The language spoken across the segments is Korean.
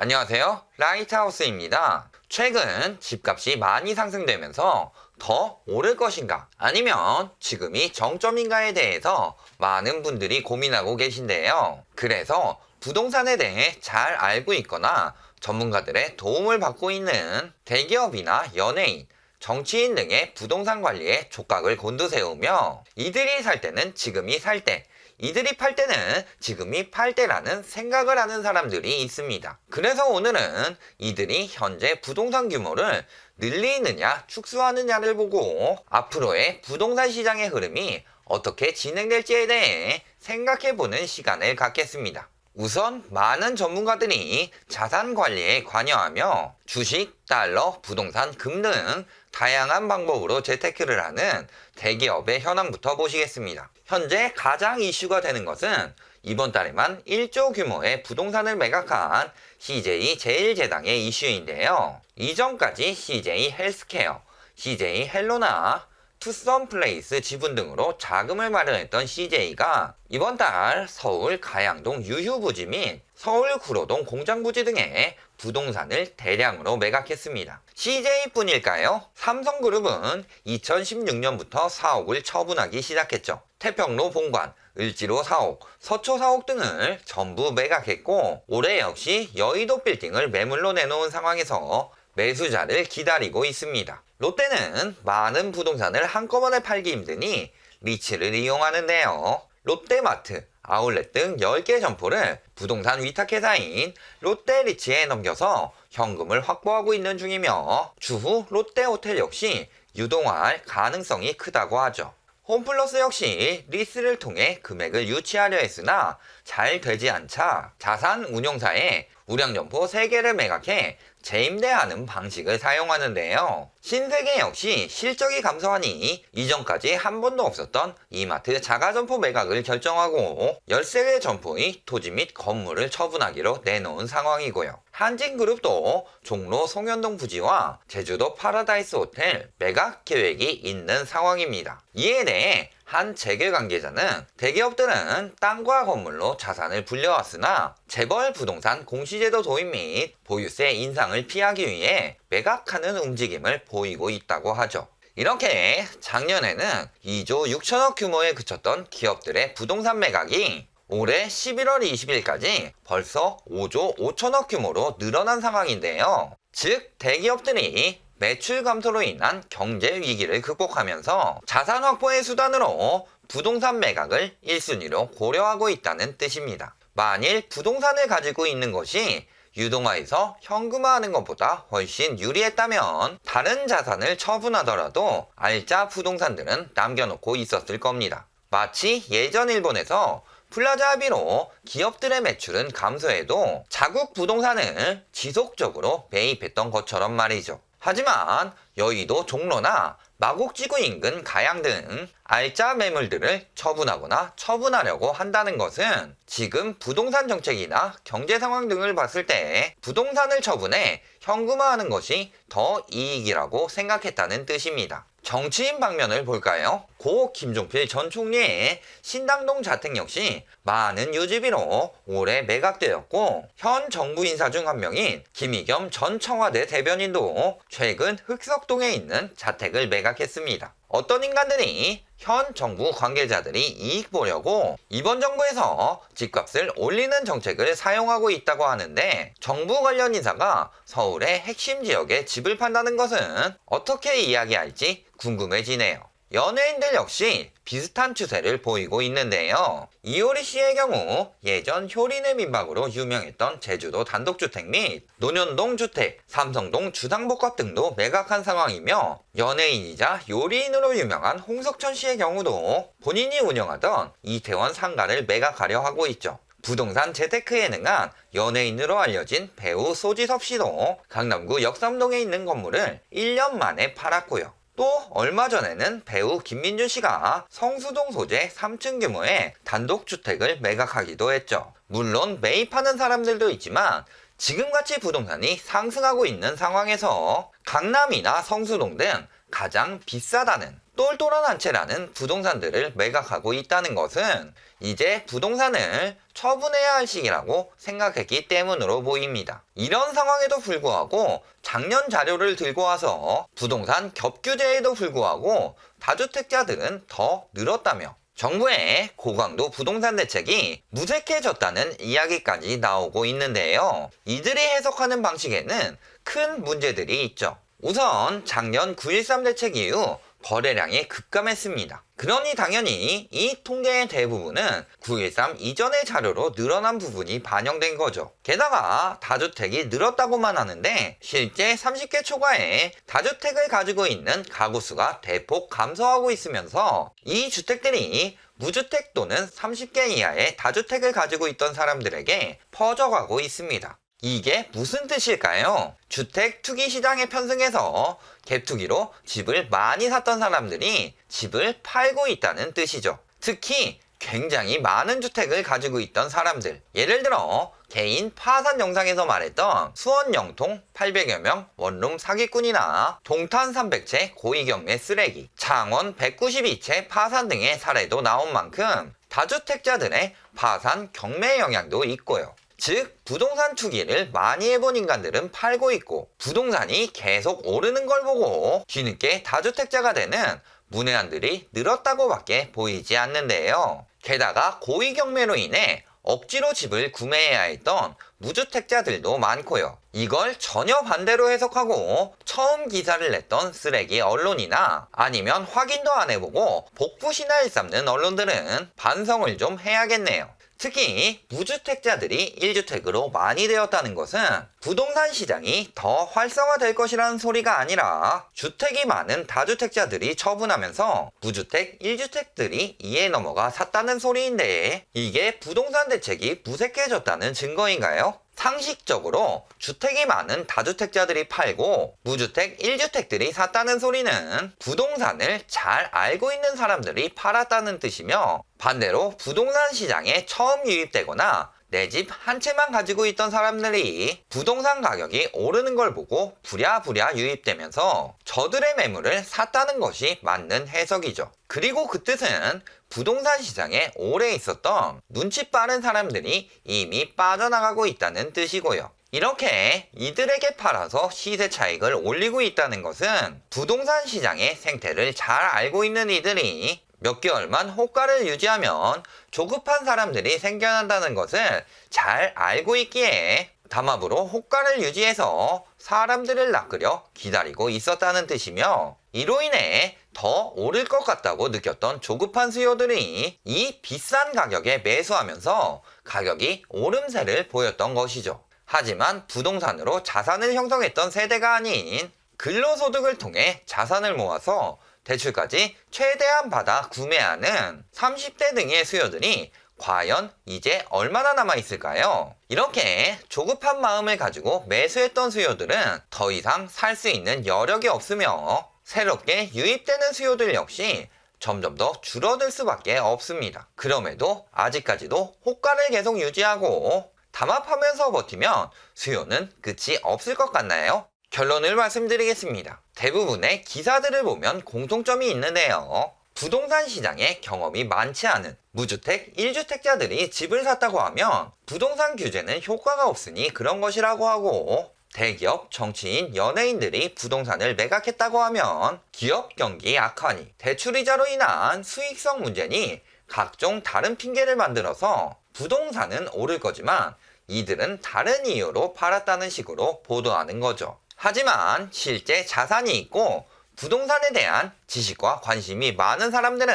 안녕하세요. 라이트하우스입니다. 최근 집값이 많이 상승되면서 더 오를 것인가 아니면 지금이 정점인가에 대해서 많은 분들이 고민하고 계신데요. 그래서 부동산에 대해 잘 알고 있거나 전문가들의 도움을 받고 있는 대기업이나 연예인, 정치인 등의 부동산 관리에 촉각을 곤두세우며 이들이 살 때는 지금이 살 때, 이들이 팔 때는 지금이 팔 때라는 생각을 하는 사람들이 있습니다. 그래서 오늘은 이들이 현재 부동산 규모를 늘리느냐 축소하느냐를 보고 앞으로의 부동산 시장의 흐름이 어떻게 진행될지에 대해 생각해보는 시간을 갖겠습니다. 우선 많은 전문가들이 자산 관리에 관여하며 주식, 달러, 부동산, 금 등 다양한 방법으로 재테크를 하는 대기업의 현황부터 보시겠습니다. 현재 가장 이슈가 되는 것은 이번 달에만 1조 규모의 부동산을 매각한 CJ 제일제당의 이슈인데요. 이전까지 CJ 헬스케어, CJ 헬로나, 투썸플레이스 지분 등으로 자금을 마련했던 CJ가 이번 달 서울 가양동 유휴부지 및 서울 구로동 공장부지 등의 부동산을 대량으로 매각했습니다. CJ뿐일까요? 삼성그룹은 2016년부터 사옥을 처분하기 시작했죠. 태평로 본관, 을지로 사옥, 서초 사옥 등을 전부 매각했고 올해 역시 여의도 빌딩을 매물로 내놓은 상황에서 매수자를 기다리고 있습니다. 롯데는 많은 부동산을 한꺼번에 팔기 힘드니 리츠를 이용하는데요. 롯데마트, 아울렛 등 10개 점포를 부동산 위탁회사인 롯데리츠에 넘겨서 현금을 확보하고 있는 중이며 추후 롯데호텔 역시 유동화할 가능성이 크다고 하죠. 홈플러스 역시 리스를 통해 금액을 유치하려 했으나 잘 되지 않자 자산운용사에 우량점포 3개를 매각해 재임대하는 방식을 사용하는데요. 신세계 역시 실적이 감소하니 이전까지 한 번도 없었던 이마트 자가점포 매각을 결정하고 13개 점포의 토지 및 건물을 처분하기로 내놓은 상황이고요. 한진그룹도 종로 송현동 부지와 제주도 파라다이스 호텔 매각 계획이 있는 상황입니다. 이에 대해 한 재계 관계자는 대기업들은 땅과 건물로 자산을 불려왔으나 재벌 부동산 공시제도 도입 및 보유세 인상을 피하기 위해 매각하는 움직임을 보이고 있다고 하죠. 이렇게 작년에는 2조 6천억 규모에 그쳤던 기업들의 부동산 매각이 올해 11월 20일까지 벌써 5조 5천억 규모로 늘어난 상황인데요. 즉 대기업들이 매출 감소로 인한 경제 위기를 극복하면서 자산 확보의 수단으로 부동산 매각을 1순위로 고려하고 있다는 뜻입니다. 만일 부동산을 가지고 있는 것이 유동화해서 현금화하는 것보다 훨씬 유리했다면 다른 자산을 처분하더라도 알짜 부동산들은 남겨놓고 있었을 겁니다. 마치 예전 일본에서 플라자 합의로 기업들의 매출은 감소해도 자국 부동산을 지속적으로 매입했던 것처럼 말이죠. 하지만 여의도 종로나 마곡지구 인근 가양 등 알짜 매물들을 처분하거나 처분하려고 한다는 것은 지금 부동산 정책이나 경제 상황 등을 봤을 때 부동산을 처분해 현금화하는 것이 더 이익이라고 생각했다는 뜻입니다. 정치인 방면을 볼까요? 고 김종필 전 총리의 신당동 자택 역시 많은 유지비로 올해 매각되었고 현 정부 인사 중 한 명인 김의겸 전 청와대 대변인도 최근 흑석동에 있는 자택을 매각했습니다. 어떤 인간들이 현 정부 관계자들이 이익 보려고 이번 정부에서 집값을 올리는 정책을 사용하고 있다고 하는데 정부 관련 인사가 서울의 핵심 지역에 집을 판다는 것은 어떻게 이야기할지 궁금해지네요. 연예인들 역시 비슷한 추세를 보이고 있는데요. 이효리 씨의 경우 예전 효린의 민박으로 유명했던 제주도 단독주택 및 논현동 주택, 삼성동 주상복합 등도 매각한 상황이며 연예인이자 요리인으로 유명한 홍석천 씨의 경우도 본인이 운영하던 이태원 상가를 매각하려 하고 있죠. 부동산 재테크에 능한 연예인으로 알려진 배우 소지섭 씨도 강남구 역삼동에 있는 건물을 1년 만에 팔았고요. 또 얼마 전에는 배우 김민준 씨가 성수동 소재 3층 규모의 단독주택을 매각하기도 했죠. 물론 매입하는 사람들도 있지만 지금같이 부동산이 상승하고 있는 상황에서 강남이나 성수동 등 가장 비싸다는 똘똘한 한 채라는 부동산들을 매각하고 있다는 것은 이제 부동산을 처분해야 할 시기라고 생각했기 때문으로 보입니다. 이런 상황에도 불구하고 작년 자료를 들고 와서 부동산 겹규제에도 불구하고 다주택자들은 더 늘었다며 정부의 고강도 부동산 대책이 무색해졌다는 이야기까지 나오고 있는데요. 이들이 해석하는 방식에는 큰 문제들이 있죠. 우선 작년 9.13 대책 이후 거래량이 급감했습니다. 그러니 당연히 이 통계의 대부분은 9.13 이전의 자료로 늘어난 부분이 반영된 거죠. 게다가 다주택이 늘었다고만 하는데 실제 30개 초과의 다주택을 가지고 있는 가구 수가 대폭 감소하고 있으면서 이 주택들이 무주택 또는 30개 이하의 다주택을 가지고 있던 사람들에게 퍼져가고 있습니다. 이게 무슨 뜻일까요? 주택 투기 시장에 편승해서 갭투기로 집을 많이 샀던 사람들이 집을 팔고 있다는 뜻이죠. 특히 굉장히 많은 주택을 가지고 있던 사람들, 예를 들어 개인 파산 영상에서 말했던 수원 영통 800여 명 원룸 사기꾼이나 동탄 300채 고위경매 쓰레기, 창원 192채 파산 등의 사례도 나온 만큼 다주택자들의 파산 경매 영향도 있고요. 즉 부동산 투기를 많이 해본 인간들은 팔고 있고 부동산이 계속 오르는 걸 보고 뒤늦게 다주택자가 되는 문외한들이 늘었다고밖에 보이지 않는데요. 게다가 고위 경매로 인해 억지로 집을 구매해야 했던 무주택자들도 많고요. 이걸 전혀 반대로 해석하고 처음 기사를 냈던 쓰레기 언론이나 아니면 확인도 안 해보고 복부신화 일삼는 언론들은 반성을 좀 해야겠네요. 특히 무주택자들이 1주택으로 많이 되었다는 것은 부동산 시장이 더 활성화될 것이라는 소리가 아니라 주택이 많은 다주택자들이 처분하면서 무주택 1주택들이 이에 넘어가 샀다는 소리인데 이게 부동산 대책이 무색해졌다는 증거인가요? 상식적으로 주택이 많은 다주택자들이 팔고 무주택 1주택들이 샀다는 소리는 부동산을 잘 알고 있는 사람들이 팔았다는 뜻이며 반대로 부동산 시장에 처음 유입되거나 내 집 한 채만 가지고 있던 사람들이 부동산 가격이 오르는 걸 보고 부랴부랴 유입되면서 저들의 매물을 샀다는 것이 맞는 해석이죠. 그리고 그 뜻은 부동산 시장에 오래 있었던 눈치 빠른 사람들이 이미 빠져나가고 있다는 뜻이고요. 이렇게 이들에게 팔아서 시세 차익을 올리고 있다는 것은 부동산 시장의 생태를 잘 알고 있는 이들이 몇 개월만 호가를 유지하면 조급한 사람들이 생겨난다는 것을 잘 알고 있기에 담합으로 호가를 유지해서 사람들을 낚으려 기다리고 있었다는 뜻이며 이로 인해 더 오를 것 같다고 느꼈던 조급한 수요들이 이 비싼 가격에 매수하면서 가격이 오름세를 보였던 것이죠. 하지만 부동산으로 자산을 형성했던 세대가 아닌 근로소득을 통해 자산을 모아서 대출까지 최대한 받아 구매하는 30대 등의 수요들이 과연 이제 얼마나 남아있을까요? 이렇게 조급한 마음을 가지고 매수했던 수요들은 더 이상 살 수 있는 여력이 없으며 새롭게 유입되는 수요들 역시 점점 더 줄어들 수밖에 없습니다. 그럼에도 아직까지도 호가를 계속 유지하고 담합하면서 버티면 수요는 끝이 없을 것 같나요? 결론을 말씀드리겠습니다. 대부분의 기사들을 보면 공통점이 있는데요. 부동산 시장에 경험이 많지 않은 무주택 1주택자들이 집을 샀다고 하면 부동산 규제는 효과가 없으니 그런 것이라고 하고 대기업, 정치인, 연예인들이 부동산을 매각했다고 하면 기업 경기 악화니 대출이자로 인한 수익성 문제니 각종 다른 핑계를 만들어서 부동산은 오를 거지만 이들은 다른 이유로 팔았다는 식으로 보도하는 거죠. 하지만 실제 자산이 있고 부동산에 대한 지식과 관심이 많은 사람들은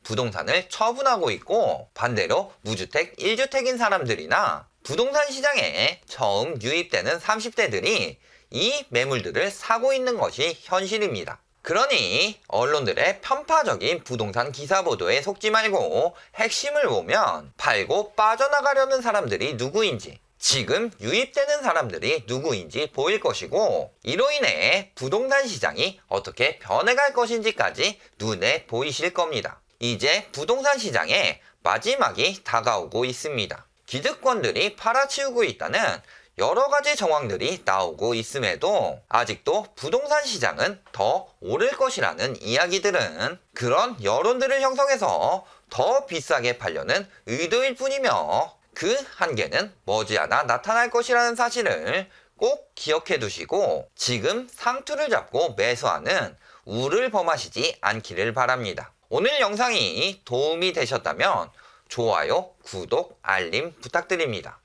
부동산을 처분하고 있고 반대로 무주택 1주택인 사람들이나 부동산 시장에 처음 유입되는 30대들이 이 매물들을 사고 있는 것이 현실입니다. 그러니 언론들의 편파적인 부동산 기사 보도에 속지 말고 핵심을 보면 팔고 빠져나가려는 사람들이 누구인지 지금 유입되는 사람들이 누구인지 보일 것이고 이로 인해 부동산 시장이 어떻게 변해갈 것인지까지 눈에 보이실 겁니다. 이제 부동산 시장에 마지막이 다가오고 있습니다. 기득권들이 팔아치우고 있다는 여러 가지 정황들이 나오고 있음에도 아직도 부동산 시장은 더 오를 것이라는 이야기들은 그런 여론들을 형성해서 더 비싸게 팔려는 의도일 뿐이며 그 한계는 머지않아 나타날 것이라는 사실을 꼭 기억해 두시고 지금 상투를 잡고 매수하는 우를 범하시지 않기를 바랍니다. 오늘 영상이 도움이 되셨다면 좋아요, 구독, 알림 부탁드립니다.